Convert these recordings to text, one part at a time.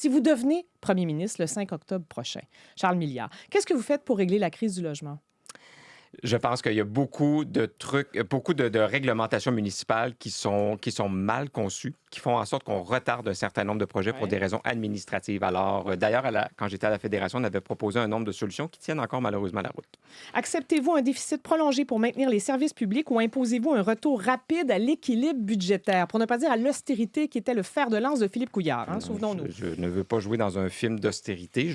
Si vous devenez premier ministre le 5 octobre prochain, Charles Milliard, qu'est-ce que vous faites pour régler la crise du logement? Je pense qu'il y a beaucoup de trucs, beaucoup de réglementations municipales qui sont mal conçues, qui font en sorte qu'on retarde un certain nombre de projets pour des raisons administratives. Alors, d'ailleurs, quand j'étais à la Fédération, on avait proposé un nombre de solutions qui tiennent encore malheureusement la route. Acceptez-vous un déficit prolongé pour maintenir les services publics ou imposez-vous un retour rapide à l'équilibre budgétaire, pour ne pas dire à l'austérité qui était le fer de lance de Philippe Couillard, hein, souvenons-nous. Je ne veux pas jouer dans un film d'austérité.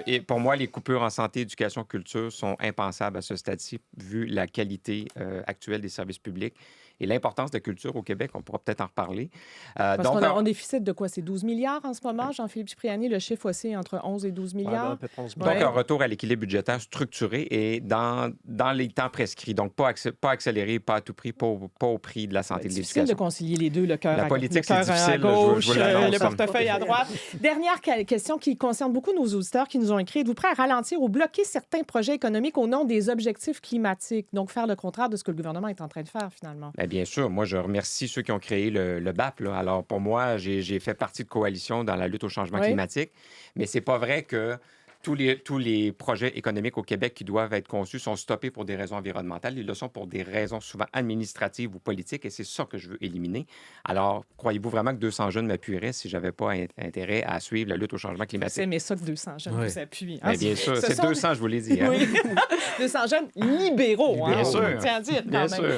Et pour moi, les coupures en santé, éducation, culture sont impensables à ce stade-ci, vu la qualité actuelle des services publics et l'importance de la culture au Québec. On pourra peut-être en reparler. Parce qu'on a un déficit de quoi? C'est 12 milliards en ce moment, Jean-Philippe Cipriani. Le chiffre aussi entre 11 et 12 milliards. Donc, un retour à l'équilibre budgétaire structuré et dans les temps prescrits. Donc, pas accéléré, pas à tout prix, pas au prix de la santé et de l'éducation. C'est difficile de concilier les deux, le cœur la politique, c'est difficile, à gauche, je vous l'annonce. le portefeuille à droite. Dernière question qui concerne beaucoup nos auditeurs qui nous ont écrit. Êtes-vous prêt à ralentir ou bloquer certains projets économiques au nom des objectifs climatiques? Donc, faire le contraire de ce que le gouvernement est en train de faire, finalement. Bien sûr. Moi, je remercie ceux qui ont créé le BAP. Là. Alors, pour moi, j'ai fait partie de coalition dans la lutte au changement climatique. Mais c'est pas vrai que tous les projets économiques au Québec qui doivent être conçus sont stoppés pour des raisons environnementales. Ils le sont pour des raisons souvent administratives ou politiques, et c'est ça que je veux éliminer. Alors, croyez-vous vraiment que 200 jeunes m'appuieraient si je n'avais pas intérêt à suivre la lutte au changement climatique? C'est aimé ça que 200 jeunes vous appuient. Hein? Bien sûr, c'est 200, je vous l'ai dit. Hein? Oui. 200 jeunes libéraux. Bien sûr. Tiens à dire, quand bien même. sûr.